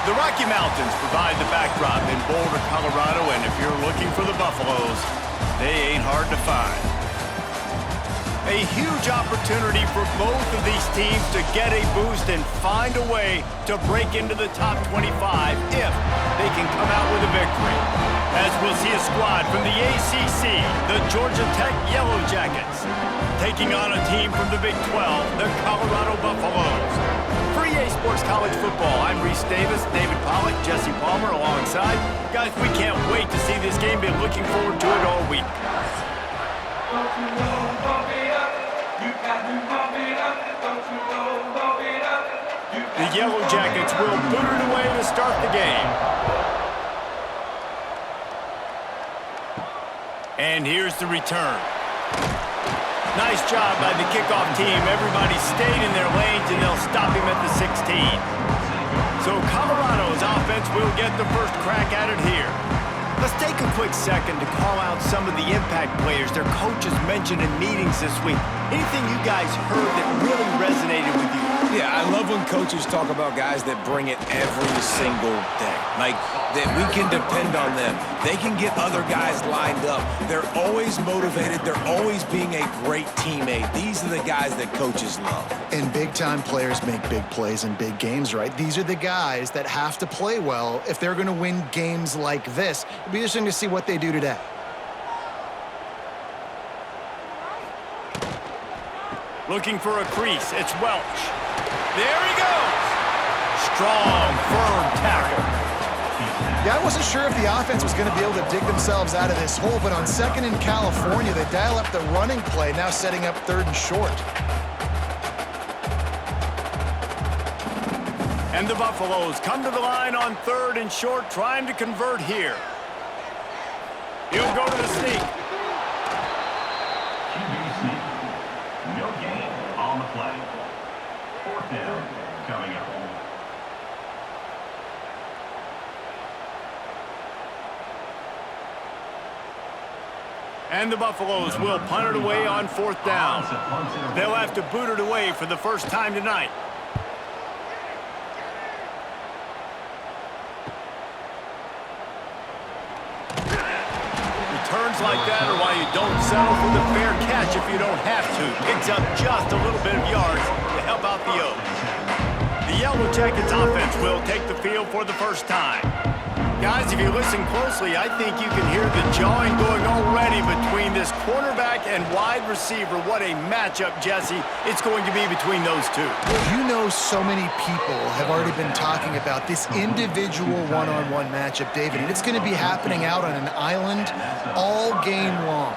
The Rocky Mountains provide the backdrop in Boulder, Colorado, and if you're looking for the Buffaloes, they ain't hard to find. A huge opportunity for both of these teams to get a boost and find a way to break into the top 25 if they can come out with a victory. As we'll see a squad from the ACC, the Georgia Tech Yellow Jackets, taking on a team from the Big 12, the Colorado Buffaloes. For EA Sports College Football, I'm Reese Davis, David Pollack, Jesse Palmer alongside. Guys, we can't wait to see this game. Been looking forward to it all week. The Yellow Jackets will boot it away to start the game. And here's the return. Nice job by the kickoff team. Everybody stayed in their lanes, and they'll stop him at the 16. So Colorado's offense will get the first crack at it here. Let's take a quick second to call out some of the impact players their coaches mentioned in meetings this week. Anything you guys heard that really resonated with you? Yeah, I love when coaches talk about guys that bring it every single day. Like, that we can depend on them. They can get other guys lined up. They're always motivated. They're always being a great teammate. These are the guys that coaches love. And big-time players make big plays in big games, right? These are the guys that have to play well if they're going to win games like this. It'll be interesting to see what they do today. Looking for a crease. It's Welch. There he goes. Strong, firm tackle. Yeah, I wasn't sure if the offense was going to be able to dig themselves out of this hole, but on second in California, they dial up the running play, now setting up third and short. And the Buffaloes come to the line on third and short, trying to convert here. He'll go to the sneak. No gain on the play. Fourth down coming up. And the Buffaloes will punt it away on fourth down. They'll have to boot it away for the first time tonight. Returns like that are why you don't settle for the fair catch if you don't have to. Picks up just a little bit of yards to help out the Oaks. The Yellow Jackets offense will take the field for the first time. Guys, if you listen closely, I think you can hear the jawing going already between this quarterback and wide receiver. What a matchup, Jesse, it's going to be between those two. You know, so many people have already been talking about this individual one-on-one matchup, David, and it's going to be happening out on an island all game long.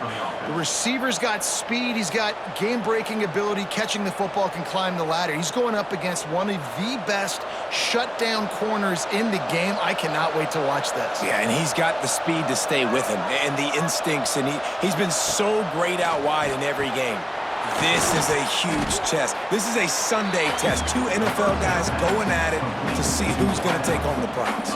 The receiver's got speed, he's got game-breaking ability, catching the football, can climb the ladder. He's going up against one of the best shutdown corners in the game. I cannot wait to watch this. Yeah, and he's got the speed to stay with him and the instincts, and he's been so great out wide in every game. This is a huge test. This is a Sunday test. Two NFL guys going at it to see who's going to take home the prize.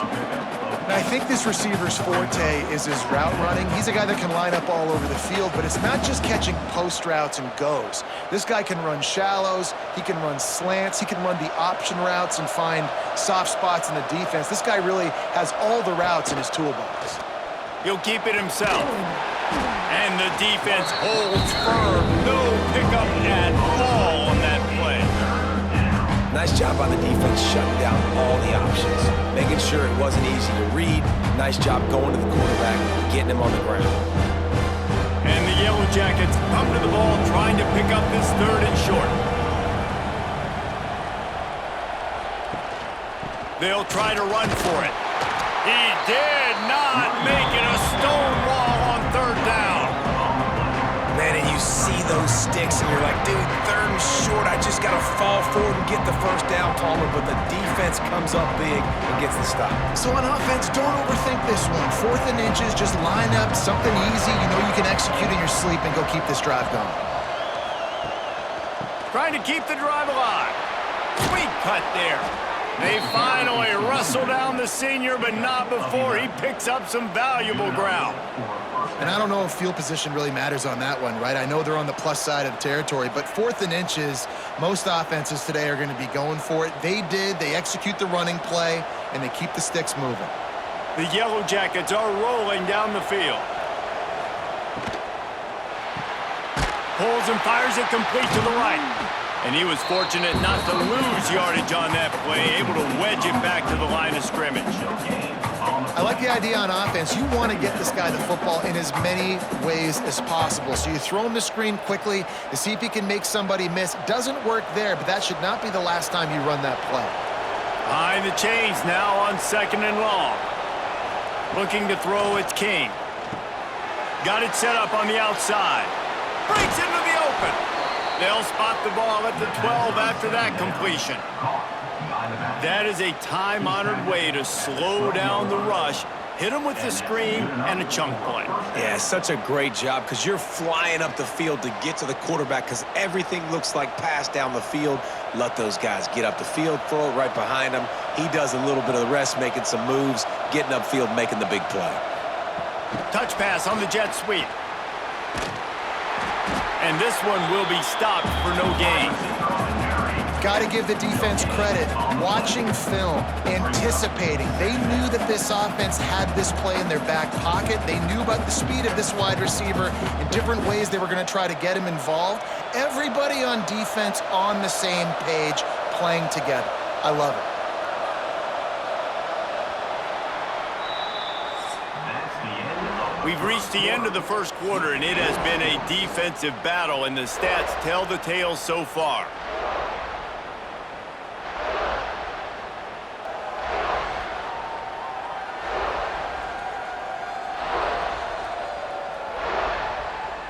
I think this receiver's forte is his route running. He's a guy that can line up all over the field, but it's not just catching post routes and goes. This guy can run shallows, he can run slants, he can run the option routes and find soft spots in the defense. This guy really has all the routes in his toolbox. He'll keep it himself. And the defense holds firm. No pickup at all on that play. Nice job on the defense shutting down all the options, making sure it wasn't easy to read. Nice job going to the quarterback, getting him on the ground. And the Yellow Jackets come to the ball trying to pick up this third and short. They'll try to run for it. He did not make it a stone wall on third down. Man, and you see those sticks, and you're like, dude, third and short, I just got to fall forward and get the first down, Palmer, but the defense comes up big and gets the stop. So on offense, don't overthink this one. Fourth and inches, just line up something easy. You know you can execute in your sleep and go keep this drive going. Trying to keep the drive alive. Sweet cut there. They finally wrestle down the senior, but not before he picks up some valuable ground. And I don't know if field position really matters on that one, right? I know they're on the plus side of the territory, but 4th and inches, most offenses today are going to be going for it. They did. They execute the running play, and they keep the sticks moving. The Yellow Jackets are rolling down the field. Pulls and fires it complete to the right. And he was fortunate not to lose yardage on that play, able to wedge it back to the line of scrimmage. I like the idea on offense. You want to get this guy the football in as many ways as possible. So you throw him the screen quickly to see if he can make somebody miss. Doesn't work there, but that should not be the last time you run that play. Behind the chains now on 2nd and long. Looking to throw, it's King. Got it set up on the outside. Breaks into the open. They'll spot the ball at the 12 after that completion. That is a time-honored way to slow down the rush, hit them with the screen and a chunk play. Yeah, such a great job because you're flying up the field to get to the quarterback because everything looks like pass down the field. Let those guys get up the field, throw it right behind him. He does a little bit of the rest, making some moves, getting upfield, making the big play. Touch pass on the jet sweep. And this one will be stopped for no gain. Got to give the defense credit. Watching film, anticipating. They knew that this offense had this play in their back pocket. They knew about the speed of this wide receiver in different ways they were going to try to get him involved. Everybody on defense on the same page, playing together. I love it. We've reached the end of the first quarter, and it has been a defensive battle, and the stats tell the tale so far.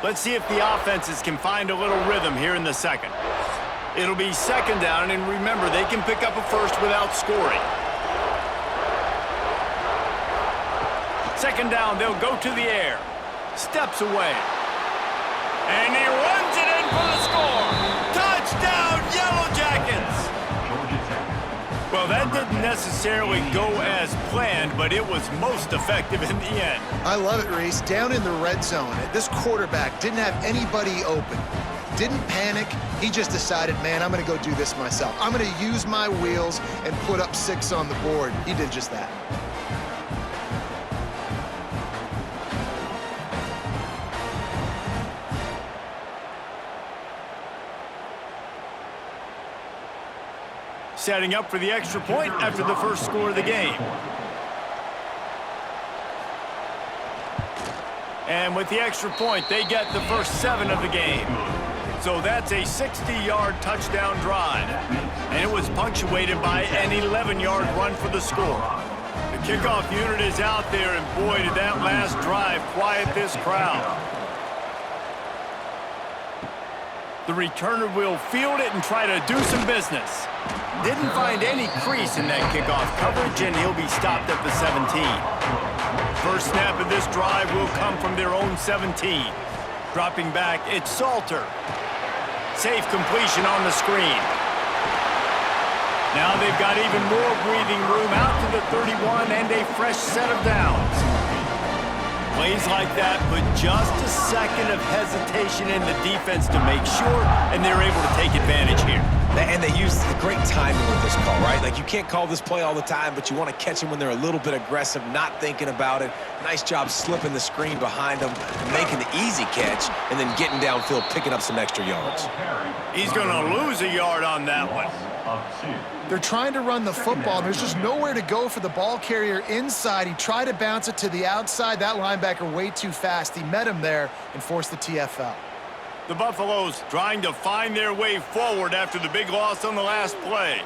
Let's see if the offenses can find a little rhythm here in the second. It'll be 2nd down, and remember, they can pick up a first without scoring. 2nd down, they'll go to the air. Steps away. And he runs it in for the score. Touchdown, Yellow Jackets! Well, that didn't necessarily go as planned, but it was most effective in the end. I love it, Reese. Down in the red zone, this quarterback didn't have anybody open. Didn't panic. He just decided, man, I'm going to go do this myself. I'm going to use my wheels and put up 6 on the board. He did just that. Setting up for the extra point after the first score of the game. And with the extra point, they get the first 7 of the game. So that's a 60-yard touchdown drive. And it was punctuated by an 11-yard run for the score. The kickoff unit is out there, and boy, did that last drive quiet this crowd. The returner will field it and try to do some business. Didn't find any crease in that kickoff coverage, and he'll be stopped at the 17. First snap of this drive will come from their own 17. Dropping back, it's Salter. Safe completion on the screen. Now they've got even more breathing room out to the 31 and a fresh set of downs. Plays like that put just a second of hesitation in the defense to make sure, and they're able to take advantage here. And they use the great timing with this call, right? Like, you can't call this play all the time, but you want to catch them when they're a little bit aggressive, not thinking about it. Nice job slipping the screen behind them, making the easy catch, and then getting downfield, picking up some extra yards. He's going to lose a yard on that one. They're trying to run the football. There's just nowhere to go for the ball carrier inside. He tried to bounce it to the outside. That linebacker way too fast. He met him there and forced the TFL. The Buffaloes trying to find their way forward after the big loss on the last play.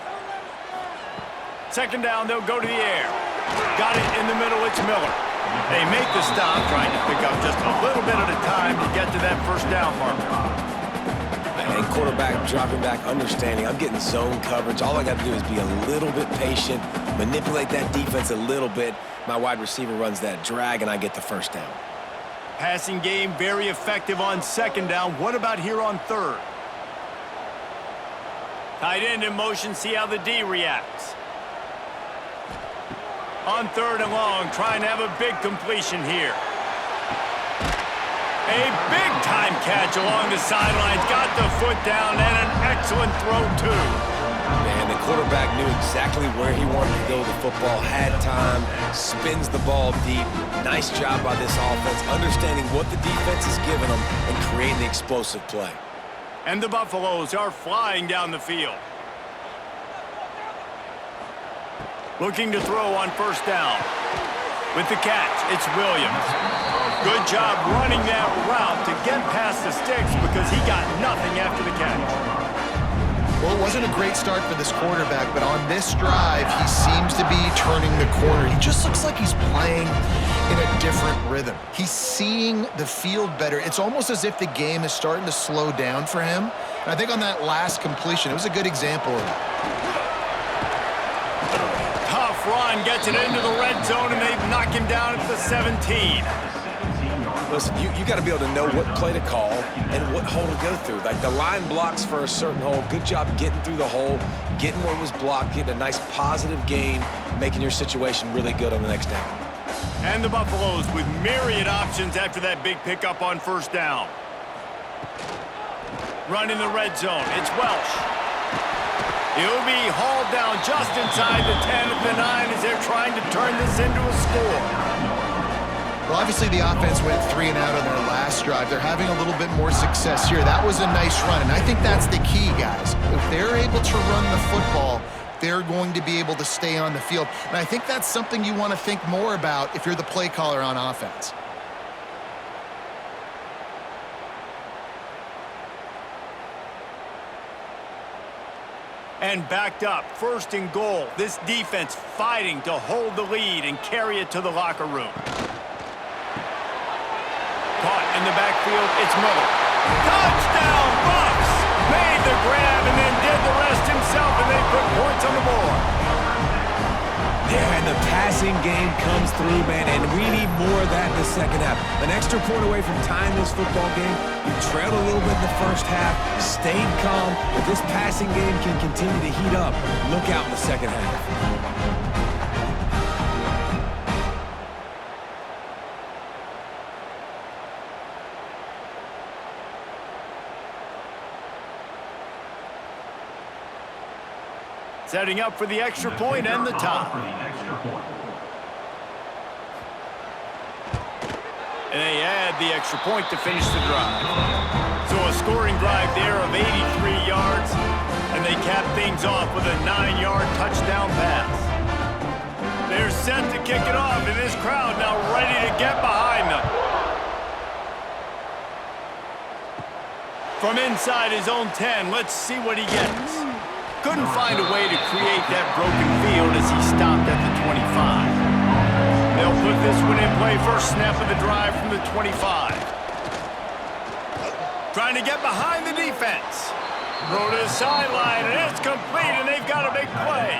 2nd down, they'll go to the air. Got it in the middle, it's Miller. They make the stop, trying to pick up just a little bit at a time to get to that first down marker. And quarterback dropping back, understanding I'm getting zone coverage. All I got to do is be a little bit patient, manipulate that defense a little bit. My wide receiver runs that drag, and I get the first down. Passing game very effective on 2nd down. What about here on 3rd? Tight end in motion, see how the D reacts. On 3rd and long, trying to have a big completion here. A big-time catch along the sidelines. Got the foot down and an excellent throw, too. Man, the quarterback knew exactly where he wanted to go with the football, had time, spins the ball deep. Nice job by this offense, understanding what the defense is giving them and creating the explosive play. And the Buffaloes are flying down the field. Looking to throw on first down. With the catch, it's Williams. Good job running that route to get past the sticks because he got nothing after the catch. Well, it wasn't a great start for this quarterback, but on this drive, he seems to be turning the corner. He just looks like he's playing in a different rhythm. He's seeing the field better. It's almost as if the game is starting to slow down for him. And I think on that last completion, it was a good example of that. Tough run, gets it into the red zone, and they knock him down at the 17. Listen, you got to be able to know what play to call and what hole to go through. Like the line blocks for a certain hole. Good job getting through the hole, getting what was blocked, getting a nice positive gain, making your situation really good on the next down. And the Buffaloes with myriad options after that big pickup on first down. Run in the red zone. It's Welsh. He'll be hauled down just inside the 10 at the 9 as they're trying to turn this into a score. Well, obviously the offense went 3 and out on their last drive. They're having a little bit more success here. That was a nice run, and I think that's the key, guys. If they're able to run the football, they're going to be able to stay on the field. And I think that's something you want to think more about if you're the play caller on offense. And backed up, 1st and goal. This defense fighting to hold the lead and carry it to the locker room. Caught in the backfield, it's Miller. Touchdown, Bucks! Made the grab and then did the rest himself, and they put points on the board. Yeah, and the passing game comes through, man, and we need more of that in the second half. An extra point away from tying this football game. You trailed a little bit in the first half, stayed calm. If this passing game can continue to heat up, look out in the second half. Setting up for the extra point and the tie. And they add the extra point to finish the drive. So a scoring drive there of 83 yards, and they cap things off with a 9-yard touchdown pass. They're set to kick it off, and this crowd now ready to get behind them. From inside his own 10, let's see what he gets. Couldn't find a way to create that broken field as he stopped at the 25. They'll put this one in play, first snap of the drive from the 25. Trying to get behind the defense. Throw to the sideline, and it's complete, and they've got a big play.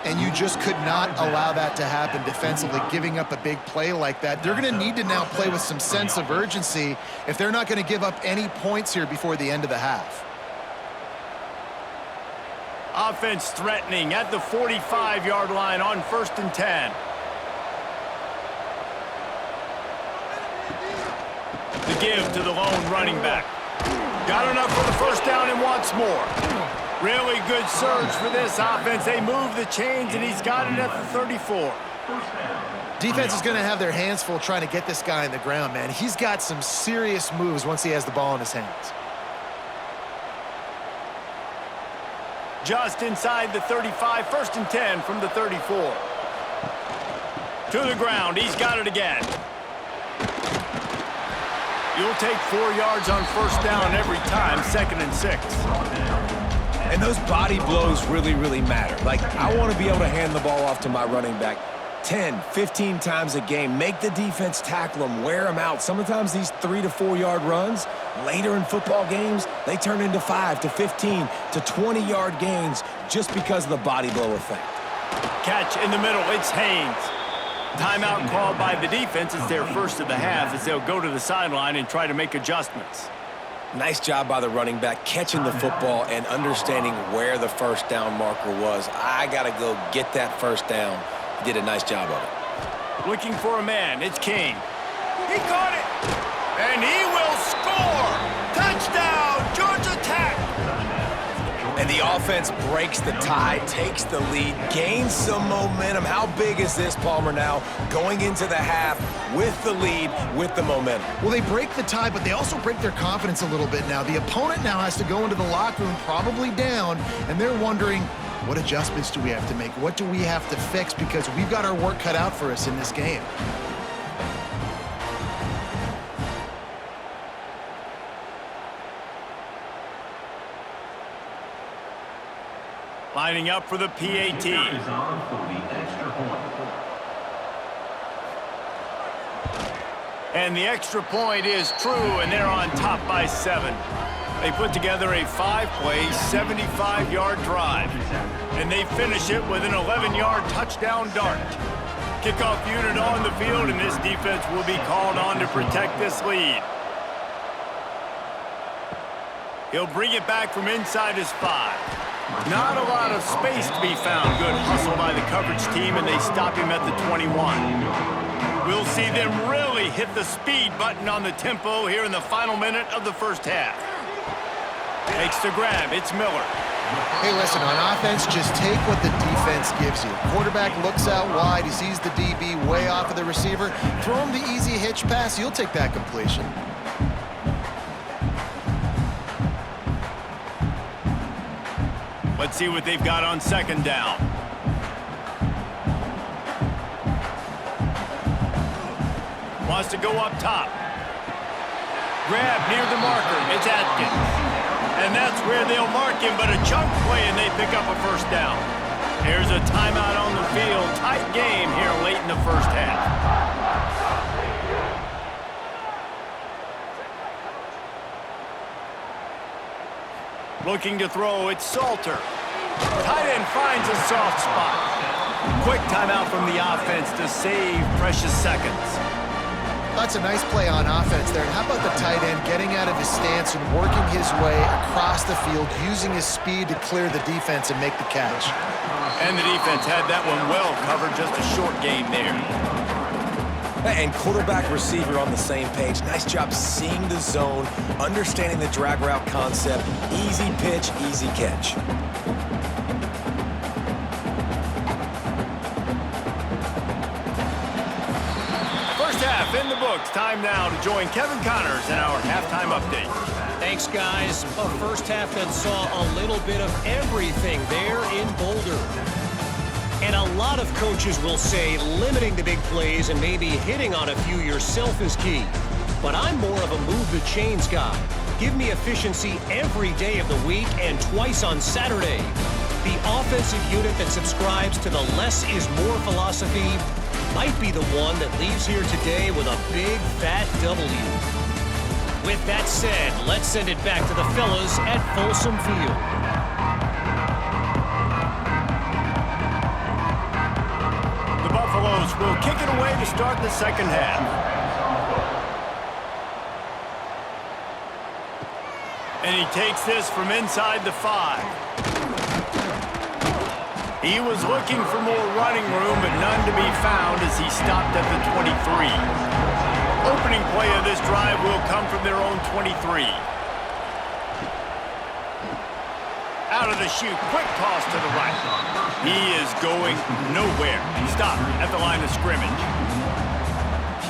And you just could not allow that to happen defensively, giving up a big play like that. They're going to need to now play with some sense of urgency if they're not going to give up any points here before the end of the half. Offense threatening at the 45-yard line on 1st and 10. The give to the lone running back. Got enough for the first down and wants more. Really good surge for this offense. They move the chains, and he's got it at the 34. Defense is going to have their hands full trying to get this guy on the ground, man. He's got some serious moves once he has the ball in his hands. Just inside the 35, 1st and 10 from the 34. To the ground, he's got it again. You'll take 4 yards on first down every time, 2nd and 6. And those body blows really, really matter. Like, I want to be able to hand the ball off to my running back 10, 15 times a game. Make the defense tackle them, wear them out. Sometimes these 3 to 4 yard runs, later in football games, they turn into 5 to 15 to 20-yard gains just because of the body blow effect. Catch in the middle, it's Haynes. Timeout called by the defense. It's their first of the half as they'll go to the sideline and try to make adjustments. Nice job by the running back catching the football and understanding where the first down marker was. I got to go get that first down. He did a nice job of it. Looking for a man, it's King. He caught it, and he Touchdown, Georgia Tech! And the offense breaks the tie, takes the lead, gains some momentum. How big is this, Palmer, now? Going into the half with the lead, with the momentum. Well, they break the tie, but they also break their confidence a little bit now. The opponent now has to go into the locker room probably down, and they're wondering, what adjustments do we have to make? What do we have to fix? Because we've got our work cut out for us in this game. Lining up for the PAT. Is on for the extra point. And the extra point is true, and they're on top by 7. They put together a 5-play, 75-yard drive, and they finish it with an 11-yard touchdown dart. Kickoff unit on the field, and this defense will be called on to protect this lead. He'll bring it back from inside his 5. Not a lot of space to be found. Good hustle by the coverage team, and they stop him at the 21. We'll see them really hit the speed button on the tempo here in the final minute of the first half. Takes the grab. It's Miller. Hey, listen, on offense, just take what the defense gives you. Quarterback looks out wide. He sees the DB way off of the receiver. Throw him the easy hitch pass. You'll take that completion. Let's see what they've got on second down. Wants to go up top. Grab near the marker. It's Atkins. And that's where they'll mark him, but a chunk play, and they pick up a first down. Here's a timeout on the field. Tight game here late in the first half. Looking to throw, it's Salter. Tight end finds a soft spot. Quick timeout from the offense to save precious seconds. That's a nice play on offense there. And how about the tight end getting out of his stance and working his way across the field, using his speed to clear the defense and make the catch. And the defense had that one well covered, just a short gain there. And quarterback receiver on the same page. Nice job seeing the zone, understanding the drag route concept. Easy pitch, easy catch. First half in the books. Time now to join Kevin Connors in our halftime update. Thanks, guys. A first half that saw a little bit of everything there in Boulder. And a lot of coaches will say limiting the big plays and maybe hitting on a few yourself is key. But I'm more of a move the chains guy. Give me efficiency every day of the week and twice on Saturday. The offensive unit that subscribes to the less is more philosophy might be the one that leaves here today with a big fat W. With that said, let's send it back to the fellas at Folsom Field. Buffaloes will kick it away to start the second half. And he takes this from inside the 5. He was looking for more running room, but none to be found as he stopped at the 23. Opening play of this drive will come from their own 23. Out of the chute, quick toss to the right. He is going nowhere. Stop at the line of scrimmage.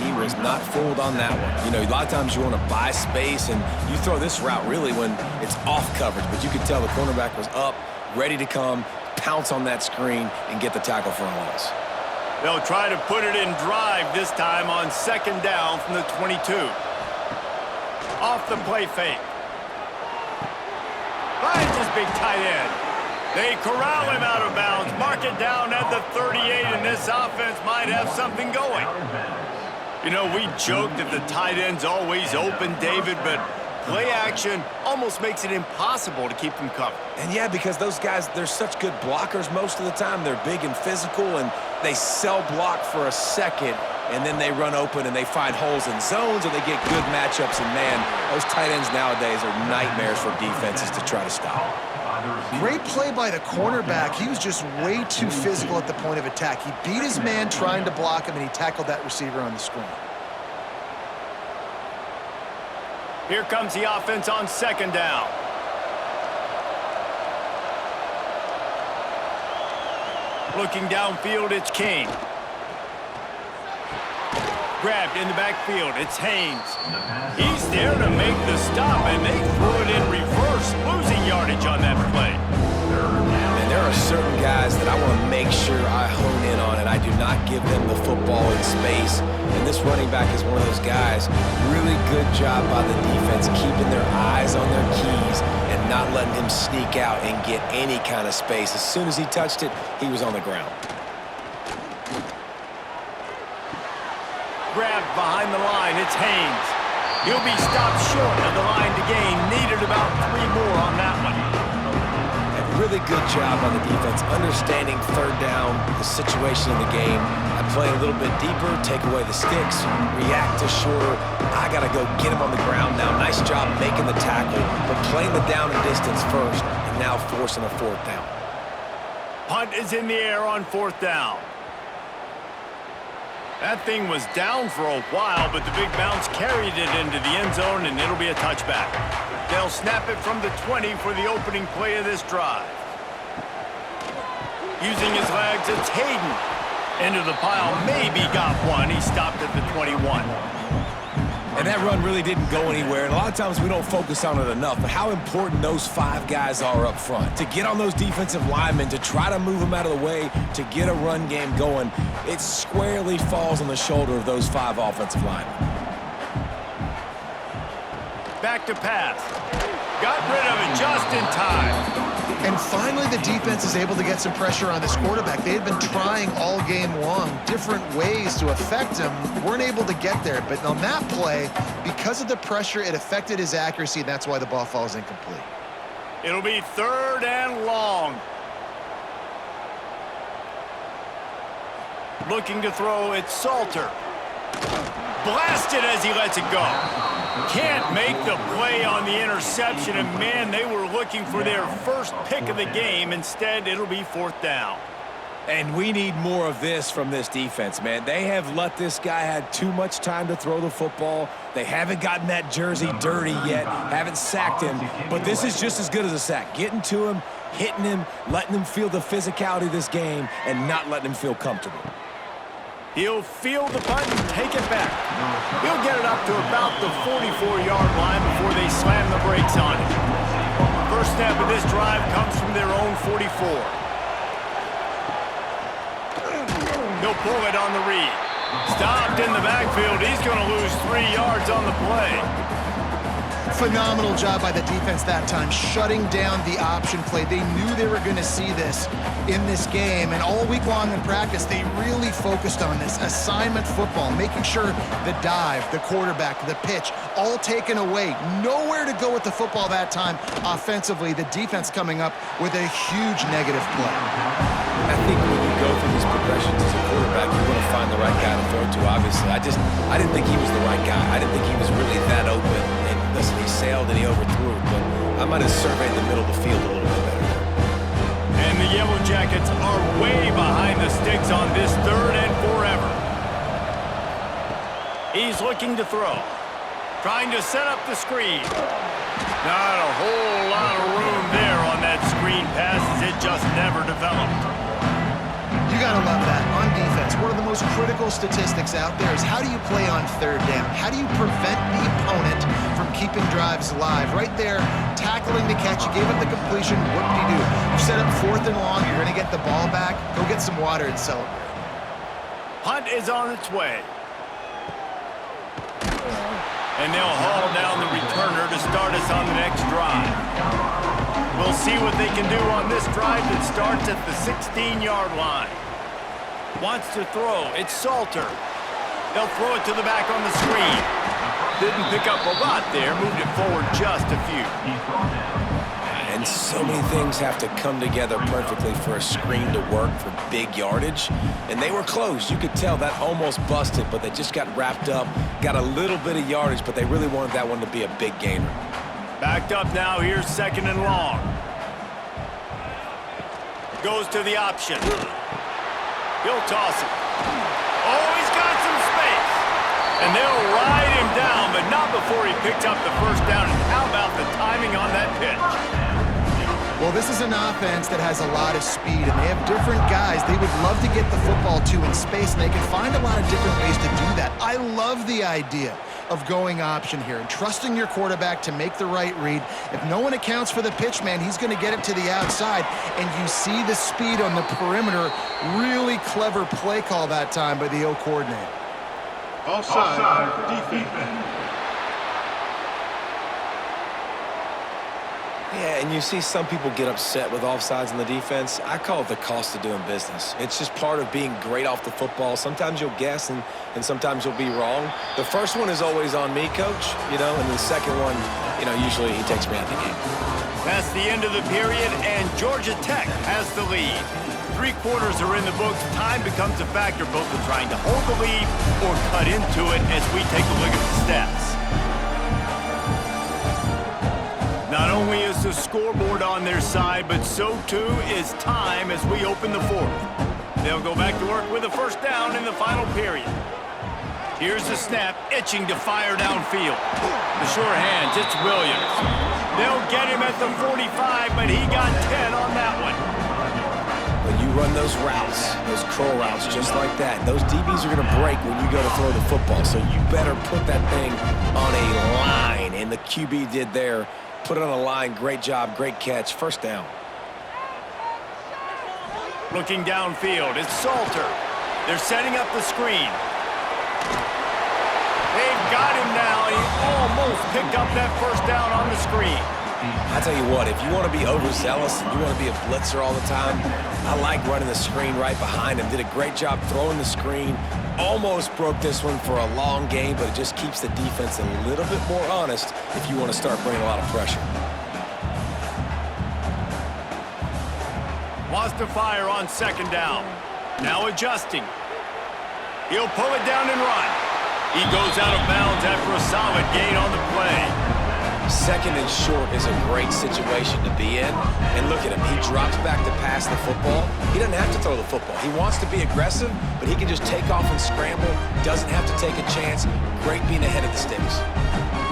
He was not fooled on that one. You know, a lot of times you want to buy space, and you throw this route really when it's off coverage, but you could tell the cornerback was up, ready to come, pounce on that screen, and get the tackle for a loss. They'll try to put it in drive this time on second down from the 22. Off the play fake. Finds his big tight end. They corral him out of bounds, mark it down at the 38, and this offense might have something going. You know, we joke that the tight end's always open, David, but play action almost makes it impossible to keep them covered. And yeah, because those guys, they're such good blockers most of the time. They're big and physical, and they sell block for a second, and then they run open and they find holes in zones, or they get good matchups. And man, those tight ends nowadays are nightmares for defenses to try to stop. Great play by the cornerback. He was just way too physical at the point of attack. He beat his man trying to block him, and he tackled that receiver on the screen. Here comes the offense on second down. Looking downfield, it's King. Grabbed in the backfield, it's Haynes. He's there to make the stop, and they threw it in reverse, losing yardage on that play. And there are certain guys that I want to make sure I hone in on, and I do not give them the football in space. And this running back is one of those guys. Really good job by the defense, keeping their eyes on their keys and not letting him sneak out and get any kind of space. As soon as he touched it, he was on the ground. Grabbed behind the line, it's Haynes. He'll be stopped short of the line to gain. Needed about 3 more on that one. A really good job on the defense, understanding third down, the situation in the game. I play a little bit deeper, take away the sticks, react to shorter. I got to go get him on the ground now. Nice job making the tackle, but playing the down and distance first, and now forcing a 4th down. Punt is in the air on 4th down. That thing was down for a while, but the big bounce carried it into the end zone, and it'll be a touchback. They'll snap it from the 20 for the opening play of this drive. Using his legs, it's Hayden. Into the pile, maybe got one. He stopped at the 21. And that run really didn't go anywhere, and a lot of times we don't focus on it enough, but how important those 5 guys are up front. To get on those defensive linemen, to try to move them out of the way, to get a run game going, it squarely falls on the shoulder of those 5 offensive linemen. Back to pass. Got rid of it just in time. And finally, the defense is able to get some pressure on this quarterback. They had been trying all game long different ways to affect him. Weren't able to get there. But on that play, because of the pressure, it affected his accuracy, and that's why the ball falls incomplete. It'll be 3rd and long. Looking to throw, it's Salter. Blasted as he lets it go. Can't make the play on the interception, and man, they were looking for their first pick of the game. Instead, it'll be 4th down. And we need more of this from this defense, man. They have let this guy have too much time to throw the football. They haven't gotten that jersey dirty yet, haven't sacked him, but this is just as good as a sack. Getting to him, hitting him, letting him feel the physicality of this game, and not letting him feel comfortable. He'll field the punt and take it back. He'll get it up to about the 44-yard line before they slam the brakes on it. First snap of this drive comes from their own 44. He'll pull it on the read. Stopped in the backfield. He's going to lose 3 yards on the play. Phenomenal job by the defense that time, shutting down the option play. They knew they were going to see this in this game, and all week long in practice, they really focused on this assignment football, making sure the dive, the quarterback, the pitch, all taken away. Nowhere to go with the football that time offensively. The defense coming up with a huge negative play. I think when you go through these progressions as a quarterback, you want to find the right guy to throw to, obviously. I didn't think he was the right guy. I didn't think he was really that open. And listen, he sailed and he overthrew, but I might have surveyed the middle of the field a little bit better there. And the Yellow Jackets are way behind the sticks on this 3rd and forever. He's looking to throw. Trying to set up the screen. Not a whole lot of room there on that screen pass as it just never developed. You gotta love that. On defense, one of the most critical statistics out there is how do you play on 3rd down? How do you prevent the opponent from keeping drives alive? Right there, tackling the catch, you gave up the completion, whoop-de-doo. You set up 4th and long, you're gonna get the ball back, go get some water and celebrate. Punt is on its way. And they'll haul down the returner to start us on the next drive. We'll see what they can do on this drive that starts at the 16-yard line. Wants to throw. It's Salter. They'll throw it to the back on the screen. Didn't pick up a lot there. Moved it forward just a few. And so many things have to come together perfectly for a screen to work for big yardage. And they were close. You could tell that almost busted, but they just got wrapped up, got a little bit of yardage, but they really wanted that one to be a big gainer. Backed up now. Here's 2nd and long. Goes to the option. He'll toss it. Oh, he's got some space. And they'll ride him down, but not before he picks up the first down. And how about the timing on that pitch? Well, this is an offense that has a lot of speed, and they have different guys they would love to get the football to in space, and they can find a lot of different ways to do that. I love the idea of going option here and trusting your quarterback to make the right read. If no one accounts for the pitch, man, he's going to get it to the outside, and you see the speed on the perimeter. Really clever play call that time by the O coordinator. Offside, defense. Yeah, and you see some people get upset with offsides in the defense. I call it the cost of doing business. It's just part of being great off the football. Sometimes you'll guess, and sometimes you'll be wrong. The first one is always on me, Coach, and the second one, usually he takes me out of the game. That's the end of the period, and Georgia Tech has the lead. 3 quarters are in the books. Time becomes a factor both in trying to hold the lead or cut into it as we take a look at the stats. Not only is the scoreboard on their side, but so too is time as we open the 4th. They'll go back to work with a first down in the final period. Here's the snap, itching to fire downfield. The sure hands, it's Williams. They'll get him at the 45, but he got 10 on that one. When you run those routes, those curl routes just like that, those DBs are going to break when you go to throw the football, so you better put that thing on a line, and the QB did there. Put it on a line. Great job. Great catch. First down. Looking downfield, it's Salter. They're setting up the screen. They've got him now, and he almost picked up that first down on the screen. I tell you what, if you want to be overzealous and you want to be a blitzer all the time, I like running the screen right behind him. Did a great job throwing the screen. Almost broke this one for a long game, but it just keeps the defense a little bit more honest if you want to start bringing a lot of pressure. Wants to fire on second down. Now adjusting. He'll pull it down and run. He goes out of bounds after a solid gain on the play. Second and short is a great situation to be in. And look at him. He drops back to pass the football. He doesn't have to throw the football. He wants to be aggressive, but he can just take off and scramble. Doesn't have to take a chance. Great being ahead of the sticks.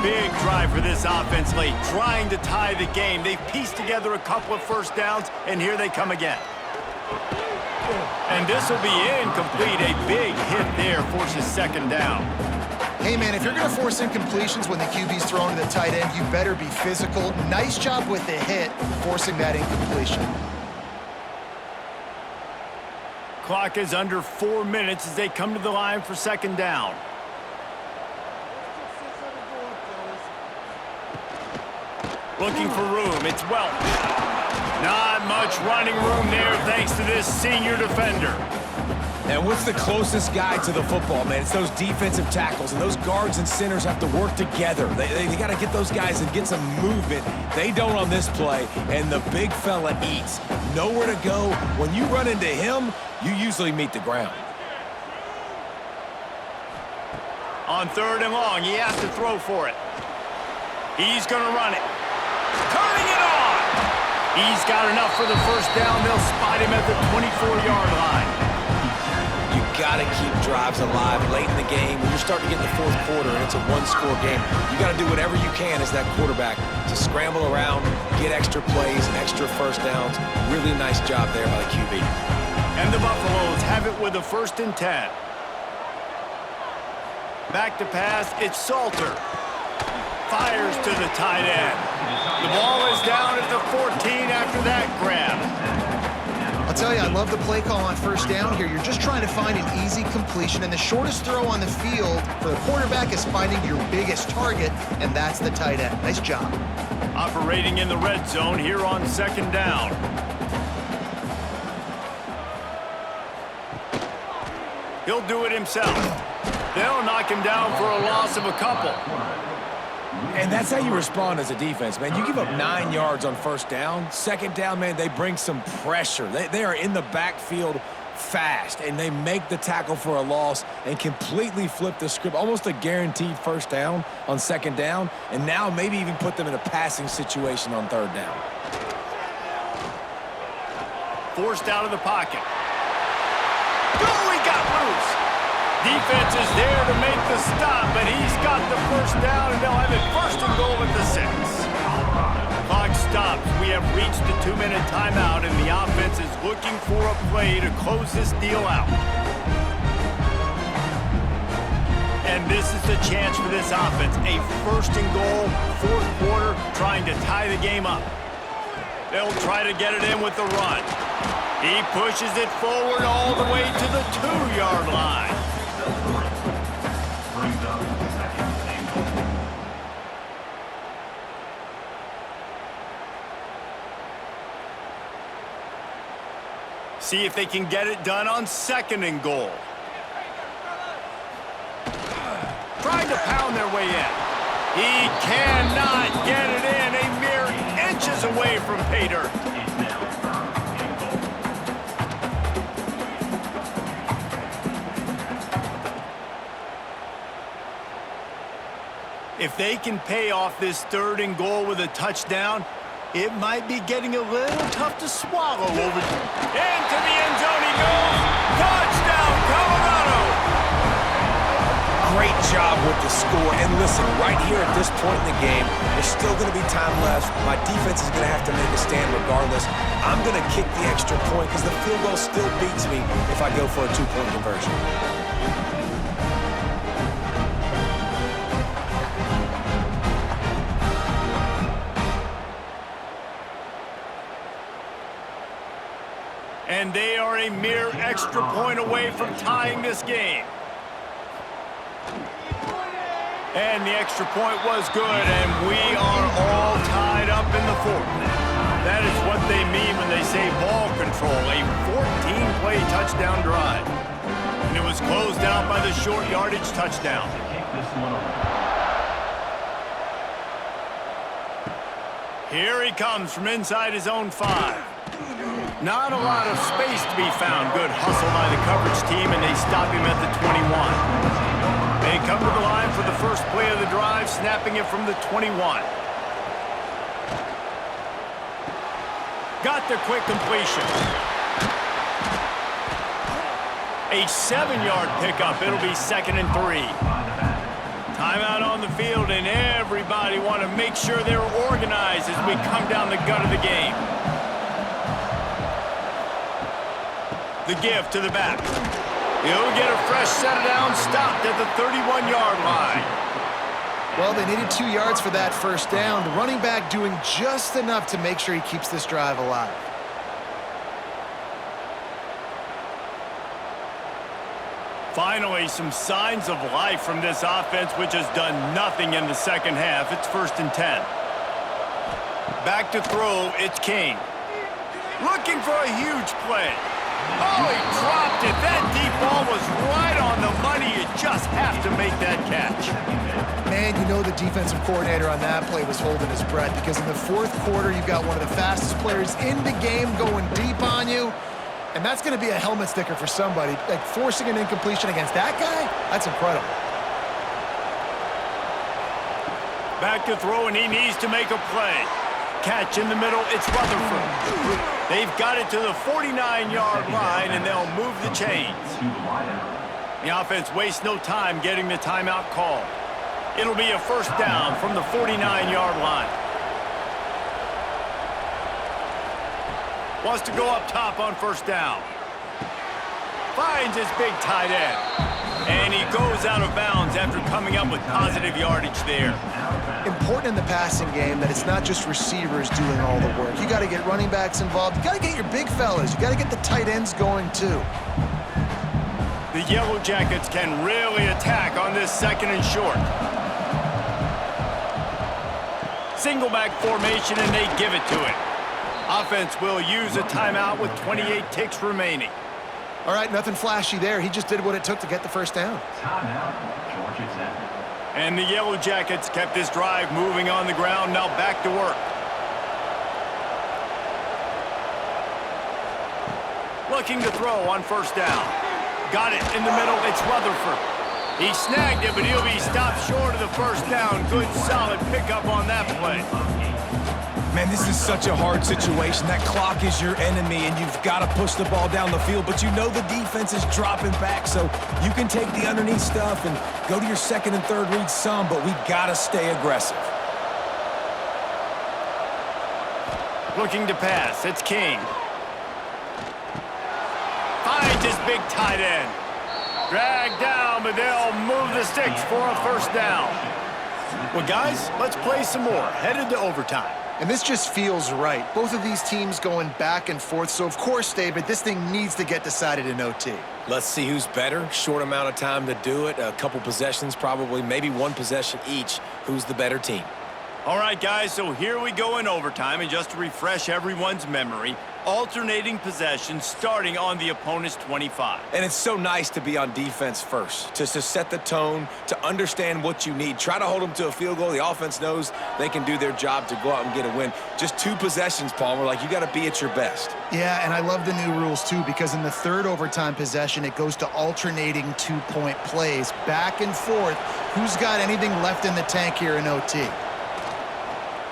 Big drive for this offense late, trying to tie the game. They've pieced together a couple of first downs, and here they come again. And this will be incomplete. A big hit there forces second down. Hey, man, if you're going to force incompletions when the QB's thrown to the tight end, you better be physical. Nice job with the hit, forcing that incompletion. Clock is under 4 minutes as they come to the line for second down. Looking for room. It's Welch. Not much running room there thanks to this senior defender. And what's the closest guy to the football, man? It's those defensive tackles, and those guards and centers have to work together. They got to get those guys and get some movement. They don't on this play, and the big fella eats. Nowhere to go. When you run into him, you usually meet the ground. On third and long, he has to throw for it. He's going to run it. Turning it on! He's got enough for the first down. They'll spot him at the 24-yard line. You got to keep drives alive late in the game. When you're starting to get in the fourth quarter and it's a one-score game, you got to do whatever you can as that quarterback to scramble around, get extra plays, extra first downs. Really nice job there by the QB. And the Buffaloes have it with a 1st and 10. Back to pass, it's Salter. Fires to the tight end. The ball is down at the 14 after that grab. I'll tell you, I love the play call on first down here. You're just trying to find an easy completion, and the shortest throw on the field for the quarterback is finding your biggest target, and that's the tight end. Nice job. Operating in the red zone here on second down. He'll do it himself. They'll knock him down for a loss of a couple. And that's how you respond as a defense, man. You give up 9 yards on first down. Second down, man, they bring some pressure. They are in the backfield fast, and they make the tackle for a loss and completely flip the script. Almost a guaranteed first down on second down, and now maybe even put them in a passing situation on third down. Forced out of the pocket. Oh, he got loose. Defense is there to make the stop, but he's got the first down, and they'll have it first and goal at the 6. Clock stops. We have reached the 2-minute timeout, and the offense is looking for a play to close this deal out. And this is the chance for this offense. A first and goal, 4th quarter, trying to tie the game up. They'll try to get it in with the run. He pushes it forward all the way to the 2-yard line. See if they can get it done on 2nd and goal. Trying to pound their way in. He cannot get it in. A mere inches away from pay dirt. If they can pay off this 3rd and goal with a touchdown, it might be getting a little tough to swallow over. Into the end zone he goes. Touchdown, Colorado! Great job with the score. And listen, right here at this point in the game, there's still going to be time left. My defense is going to have to make a stand regardless. I'm going to kick the extra point because the field goal still beats me if I go for a 2-point conversion. And they are a mere extra point away from tying this game. And the extra point was good, and we are all tied up in the 4th. That is what they mean when they say ball control, a 14-play touchdown drive. And it was closed out by the short yardage touchdown. Here he comes from inside his own 5. Not a lot of space to be found. Good hustle by the coverage team, and they stop him at the 21. They come to the line for the first play of the drive, snapping it from the 21. Got the quick completion. A 7-yard pickup. It'll be 2nd and 3. Timeout on the field, and everybody want to make sure they're organized as we come down the gut of the game. The give to the back. He'll get a fresh set down, stopped at the 31-yard line. Well, they needed 2 yards for that first down. The running back doing just enough to make sure he keeps this drive alive. Finally, some signs of life from this offense, which has done nothing in the second half. It's 1st and 10. Back to throw, it's King. Looking for a huge play. Oh, he dropped it. That deep ball was right on the money. You just have to make that catch. Man, you know the defensive coordinator on that play was holding his breath because in the 4th quarter, you've got one of the fastest players in the game going deep on you. And that's going to be a helmet sticker for somebody. Like forcing an incompletion against that guy, that's incredible. Back to throw, and he needs to make a play. Catch in the middle, it's Rutherford. They've got it to the 49-yard line, and they'll move the chains. The offense wastes no time getting the timeout call. It'll be a first down from the 49-yard line. Wants to go up top on first down. Finds his big tight end. And he goes out of bounds after coming up with positive yardage there. Important in the passing game that it's not just receivers doing all the work. You got to get running backs involved. You got to get your big fellas. You got to get the tight ends going too. The Yellow Jackets can really attack on this 2nd and short. Single back formation, and they give it to it. Offense will use a timeout with 28 ticks remaining. All right, nothing flashy there. He just did what it took to get the first down. And the Yellow Jackets kept this drive moving on the ground. Now back to work. Looking to throw on first down. Got it in the middle. It's Rutherford. He snagged it, but he'll be stopped short of the first down. Good, solid pickup on that play. Man, this is such a hard situation. That clock is your enemy, and you've got to push the ball down the field, but you know the defense is dropping back, so you can take the underneath stuff and go to your second and third read some, but we got to stay aggressive. Looking to pass. It's King. Finds his big tight end. Dragged down, but they'll move the sticks for a first down. Well, guys, let's play some more. Headed to overtime. And this just feels right. Both of these teams going back and forth. So, of course, David, this thing needs to get decided in OT. Let's see who's better. Short amount of time to do it. A couple possessions probably, maybe one possession each. Who's the better team? All right, guys, so here we go in overtime. And just to refresh everyone's memory, alternating possessions starting on the opponent's 25. And it's so nice to be on defense first, to set the tone, to understand what you need. Try to hold them to a field goal. The offense knows they can do their job to go out and get a win. Just 2 possessions, Palmer. Like, you got to be at your best. Yeah, and I love the new rules, too, because in the third overtime possession, it goes to alternating 2-point plays, back and forth. Who's got anything left in the tank here in OT?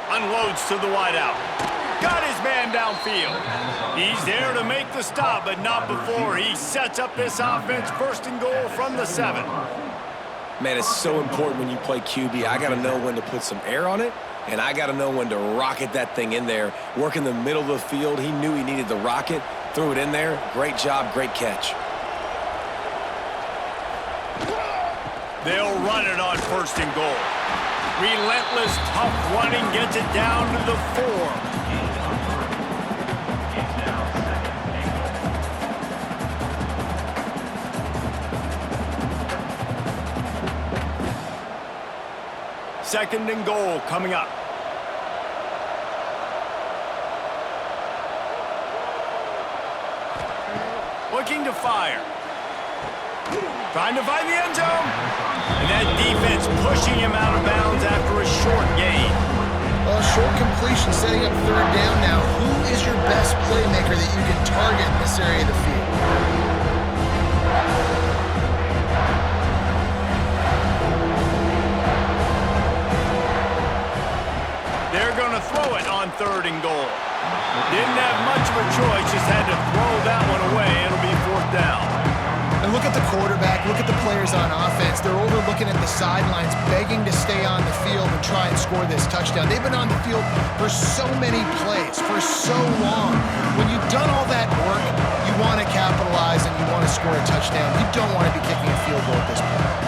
Unloads to the wideout. Got his man downfield. He's there to make the stop, but not before he sets up this offense first and goal from the 7. Man, it's so important when you play QB. I got to know when to put some air on it, and I got to know when to rocket that thing in there. Work in the middle of the field. He knew he needed the rocket. Threw it in there. Great job, great catch. They'll run it on first and goal. Relentless, tough running gets it down to the 4. Second and goal coming up. Looking to fire. Trying to find the end zone. And that defense pushing him out of bounds after a short gain. Well, short completion setting up third down now. Who is your best playmaker that you can target in this area of the field? They're going to throw it on third and goal. Didn't have much of a choice, just had to throw that one away. It'll be fourth down. And look at the quarterback, look at the players on offense. They're overlooking at the sidelines, begging to stay on the field and try and score this touchdown. They've been on the field for so many plays, for so long. When you've done all that work, you want to capitalize and you want to score a touchdown. You don't want to be kicking a field goal at this point.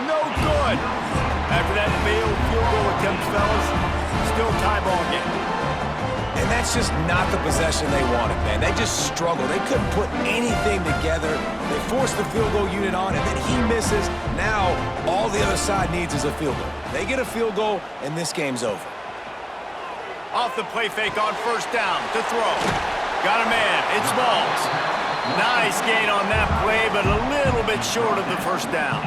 No good. After that failed field goal attempt, fellas, still tie ball game. And that's just not the possession they wanted, man. They just struggled. They couldn't put anything together. They forced the field goal unit on, and then he misses. Now, all the other side needs is a field goal. They get a field goal, and this game's over. Off the play fake on first down to throw. Got a man. It's Smalls. Nice gain on that play, but a little bit short of the first down.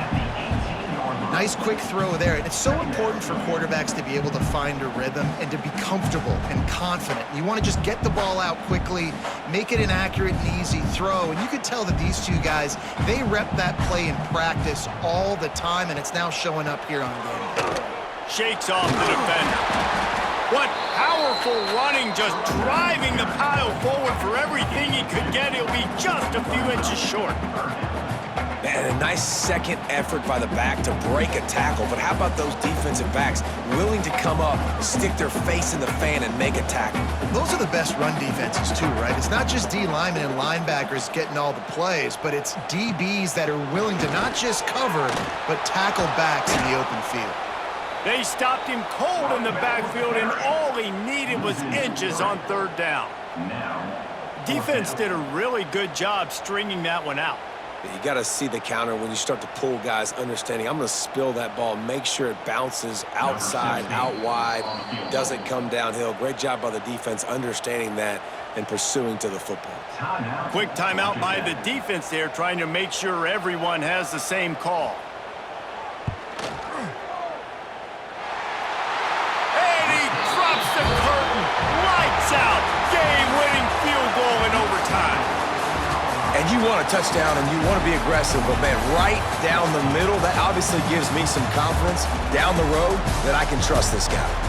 Nice quick throw there. And it's so important for quarterbacks to be able to find a rhythm and to be comfortable and confident. You want to just get the ball out quickly, make it an accurate and easy throw. And you could tell that these two guys, they rep that play in practice all the time, and it's now showing up here on game day. Shakes off the defender. What powerful running, just driving the pile forward for everything he could get. He'll be just a few inches short. Man, a nice second effort by the back to break a tackle. But how about those defensive backs willing to come up, stick their face in the fan, and make a tackle? Those are the best run defenses too, right? It's not just D linemen and linebackers getting all the plays, but it's DBs that are willing to not just cover, but tackle backs in the open field. They stopped him cold in the backfield, and all he needed was inches on third down. Defense did a really good job stringing that one out. You got to see the counter when you start to pull guys, understanding I'm going to spill that ball, make sure it bounces outside, out wide, doesn't come downhill. Great job by the defense understanding that and pursuing to the football. Quick timeout by the defense there, trying to make sure everyone has the same call. And he drops the curtain. Lights out. Game-winning field goal in overtime. And you want a touchdown and you want to be aggressive, but, man, right down the middle, that obviously gives me some confidence down the road that I can trust this guy.